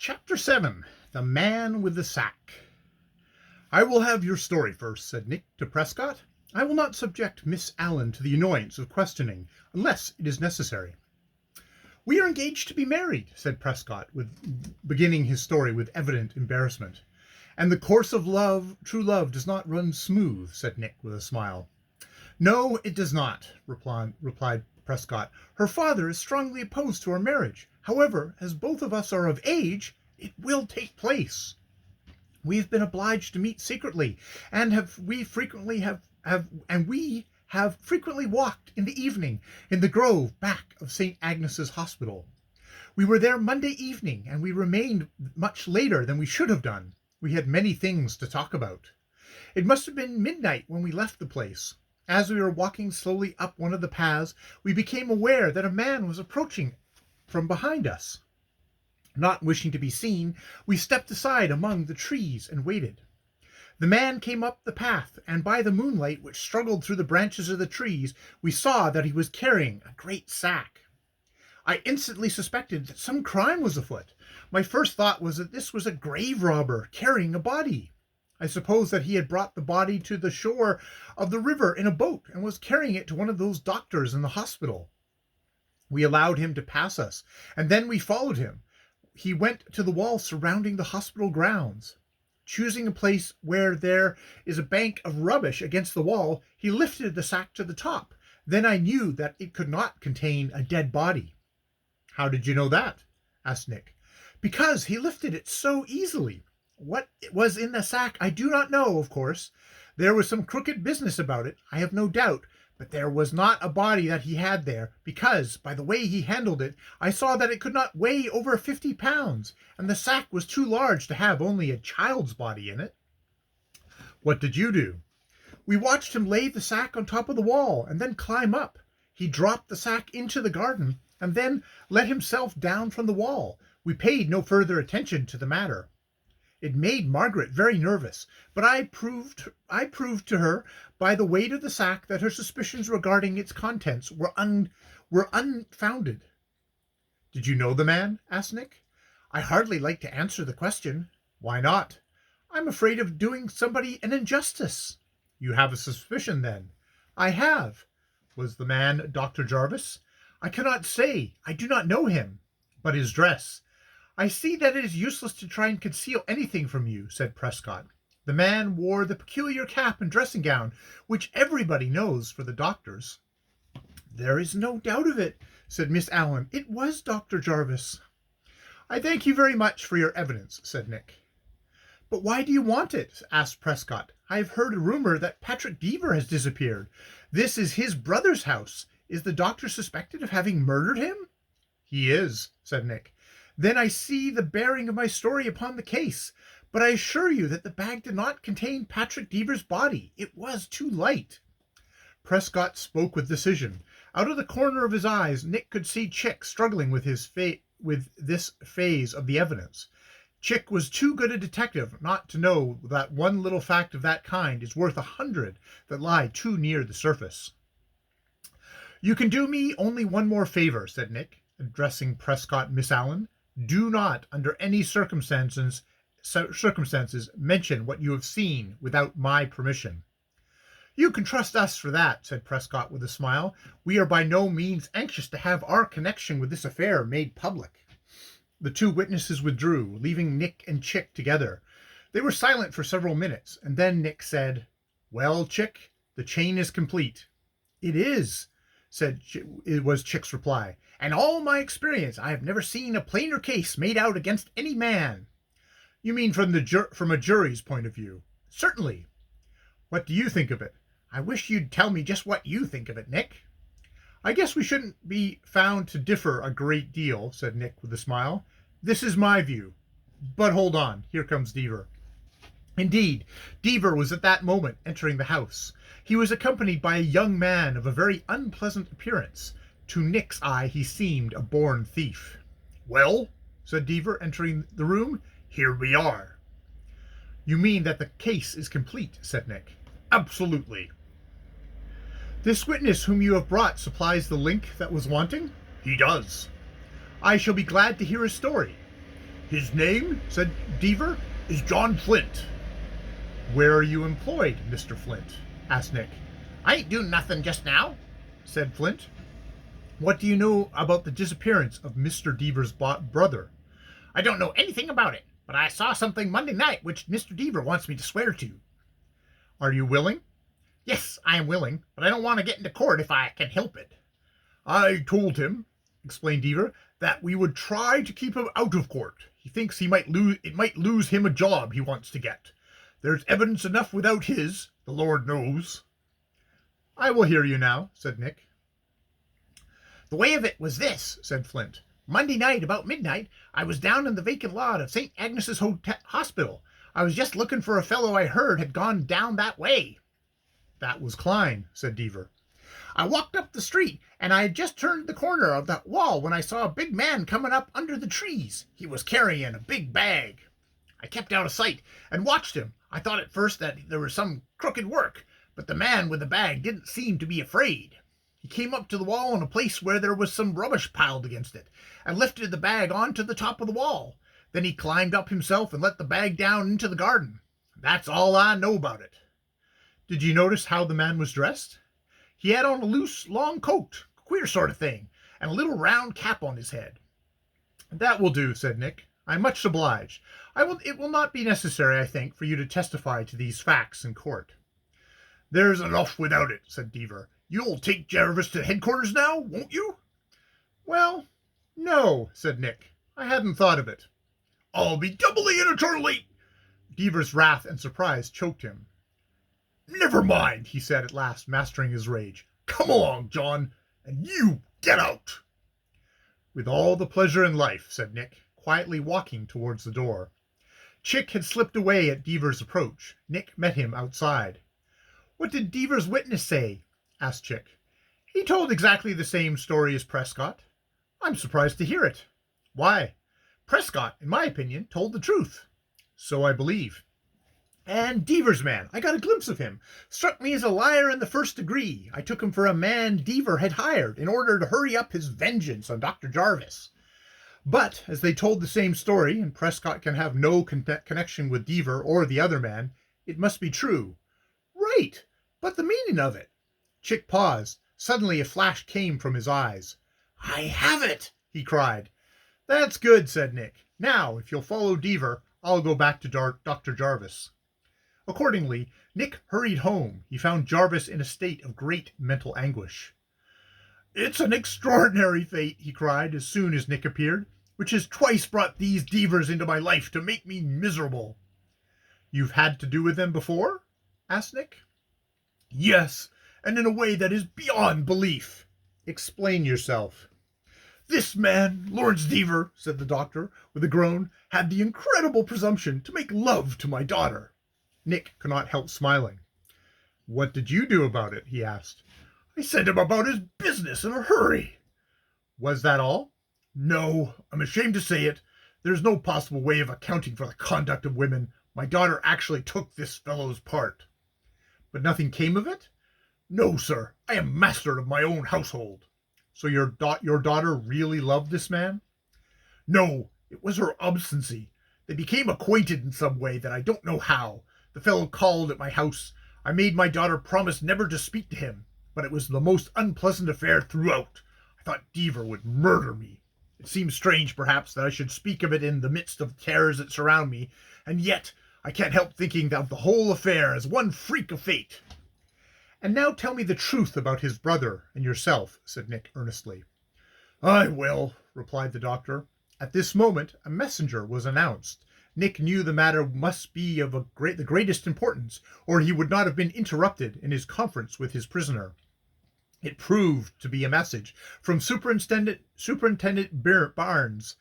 Chapter 7. The Man with the Sack. "I will have your story first," said Nick to Prescott. "I will not subject Miss Allen to the annoyance of questioning, unless it is necessary." "We are engaged to be married," said Prescott, beginning his story with evident embarrassment. "And the course of love, true love, does not run smooth," said Nick with a smile. "No, it does not," replied Prescott. "Her father is strongly opposed to our marriage. However, as both of us are of age, it will take place. We have been obliged to meet secretly, and we have frequently walked in the evening in the grove back of St. Agnes's Hospital. We were there Monday evening, and we remained much later than we should have done. We had many things to talk about. It must have been midnight when we left the place. As we were walking slowly up one of the paths, we became aware that a man was approaching from behind us. Not wishing to be seen, we stepped aside among the trees and waited. The man came up the path, and by the moonlight which struggled through the branches of the trees, we saw that he was carrying a great sack. I instantly suspected that some crime was afoot. My first thought was that this was a grave robber carrying a body. I supposed that he had brought the body to the shore of the river in a boat and was carrying it to one of those doctors in the hospital. We allowed him to pass us, and then we followed him. He went to the wall surrounding the hospital grounds. Choosing a place where there is a bank of rubbish against the wall, he lifted the sack to the top. Then I knew that it could not contain a dead body." "How did you know that?" asked Nick. "Because he lifted it so easily. What was in the sack I do not know, of course. There was some crooked business about it, I have no doubt, but there was not a body that he had there, because, by the way he handled it, I saw that it could not weigh over 50 pounds, and the sack was too large to have only a child's body in it." "What did you do?" "We watched him lay the sack on top of the wall, and then climb up. He dropped the sack into the garden, and then let himself down from the wall. We paid no further attention to the matter. It made Margaret very nervous, but I proved to her by the weight of the sack that her suspicions regarding its contents were unfounded." "Did you know the man?" asked Nick. "I hardly like to answer the question." "Why not?" "I'm afraid of doing somebody an injustice." "You have a suspicion, then?" "I have." "Was the man Dr. Jarvis?" "I cannot say. I do not know him." "But his dress?" "I see that it is useless to try and conceal anything from you," said Prescott. "The man wore the peculiar cap and dressing gown, which everybody knows for the doctor's." "There is no doubt of it," said Miss Allen. "It was Dr. Jarvis." "I thank you very much for your evidence," said Nick. "But why do you want it?" asked Prescott. "I have heard a rumor that Patrick Deaver has disappeared. This is his brother's house. Is the doctor suspected of having murdered him?" "He is," said Nick. "Then I see the bearing of my story upon the case. But I assure you that the bag did not contain Patrick Deaver's body. It was too light." Prescott spoke with decision. Out of the corner of his eyes, Nick could see Chick struggling with this phase of the evidence. Chick was too good a detective not to know that one little fact of that kind is worth 100 that lie too near the surface. "You can do me only one more favor," said Nick, addressing Prescott and Miss Allen. "Do not, under any circumstances, mention what you have seen without my permission." "You can trust us for that," said Prescott with a smile. "We are by no means anxious to have our connection with this affair made public." The two witnesses withdrew, leaving Nick and Chick together. They were silent for several minutes, and then Nick said, "Well, Chick, the chain is complete." "It is," was Chick's reply. "And all my experience, I have never seen a plainer case made out against any man." "You mean from a jury's point of view?" "Certainly." "What do you think of it?" "I wish you'd tell me just what you think of it, Nick." "I guess we shouldn't be found to differ a great deal," said Nick with a smile. "This is my view. But hold on, here comes Deaver." Indeed, Deaver was at that moment entering the house. He was accompanied by a young man of a very unpleasant appearance. To Nick's eye he seemed a born thief. "Well," said Deaver, entering the room, "here we are." "You mean that the case is complete?" said Nick. "Absolutely." "This witness whom you have brought supplies the link that was wanting?" "He does." "I shall be glad to hear his story." His name, said Deaver, is John Flint. Where are you employed, Mr. Flint? Asked Nick. I ain't doing nothing just now, said Flint. What do you know about the disappearance of Mr. Deaver's brother? I don't know anything about it, but I saw something Monday night which Mr. Deaver wants me to swear to. Are you willing? Yes, I am willing, but I don't want to get into court if I can help it. I told him, explained Deaver, that we would try to keep him out of court. He thinks it might lose him a job he wants to get. There's evidence enough without his, the Lord knows. I will hear you now, said Nick. The way of it was this, said Flint. Monday night, about midnight, I was down in the vacant lot of St. Agnes's Hospital. I was just looking for a fellow I heard had gone down that way. That was Klein, said Deaver. I walked up the street, and I had just turned the corner of that wall when I saw a big man coming up under the trees. He was carrying a big bag. I kept out of sight and watched him. I thought at first that there was some crooked work, but the man with the bag didn't seem to be afraid. He came up to the wall in a place where there was some rubbish piled against it, and lifted the bag onto the top of the wall. Then he climbed up himself and let the bag down into the garden. That's all I know about it. Did you notice how the man was dressed? He had on a loose, long coat, queer sort of thing, and a little round cap on his head. That will do, said Nick. I'm much obliged. It will not be necessary, I think, for you to testify to these facts in court. There's enough without it, said Deaver. You'll take Jarvis to headquarters now, won't you? Well, no, said Nick. I hadn't thought of it. I'll be doubly and eternally... Deaver's wrath and surprise choked him. Never mind, he said at last, mastering his rage. Come along, John, and you get out. With all the pleasure in life, said Nick, quietly walking towards the door. Chick had slipped away at Deaver's approach. Nick met him outside. What did Deaver's witness say? Asked Chick. He told exactly the same story as Prescott. I'm surprised to hear it. Why? Prescott, in my opinion, told the truth. So I believe. And Deaver's man, I got a glimpse of him, struck me as a liar in the first degree. I took him for a man Deaver had hired in order to hurry up his vengeance on Dr. Jarvis. But, as they told the same story, and Prescott can have no connection with Deaver or the other man, it must be true. Right, but the meaning of it? Chick paused. Suddenly a flash came from his eyes. I have it, he cried. That's good, said Nick. Now, if you'll follow Deaver, I'll go back to Dr. Jarvis. Accordingly, Nick hurried home. He found Jarvis in a state of great mental anguish. It's an extraordinary fate, he cried as soon as Nick appeared, which has twice brought these Deavers into my life to make me miserable. You've had to do with them before? Asked Nick. Yes, and in a way that is beyond belief. Explain yourself. This man, Lawrence Deaver, said the doctor, with a groan, had the incredible presumption to make love to my daughter. Nick could not help smiling. What did you do about it? He asked. I sent him about his business in a hurry. Was that all? No, I'm ashamed to say it. There's no possible way of accounting for the conduct of women. My daughter actually took this fellow's part. But nothing came of it? No, sir. I am master of my own household. So your daughter really loved this man? No, it was her obstinacy. They became acquainted in some way that I don't know how. The fellow called at my house. I made my daughter promise never to speak to him, but it was the most unpleasant affair throughout. I thought Deaver would murder me. It seems strange, perhaps, that I should speak of it in the midst of the terrors that surround me, and yet I can't help thinking of the whole affair as one freak of fate. And now tell me the truth about his brother and yourself, said Nick earnestly. I will, replied the doctor. At this moment, a messenger was announced. Nick knew the matter must be of the greatest importance, or he would not have been interrupted in his conference with his prisoner. It proved to be a message from Superintendent Byrnes,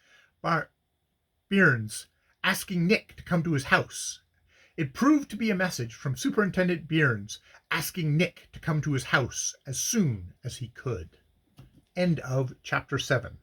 asking Nick to come to his house. It proved to be a message from Superintendent Byrnes asking Nick to come to his house as soon as he could. End of chapter 7.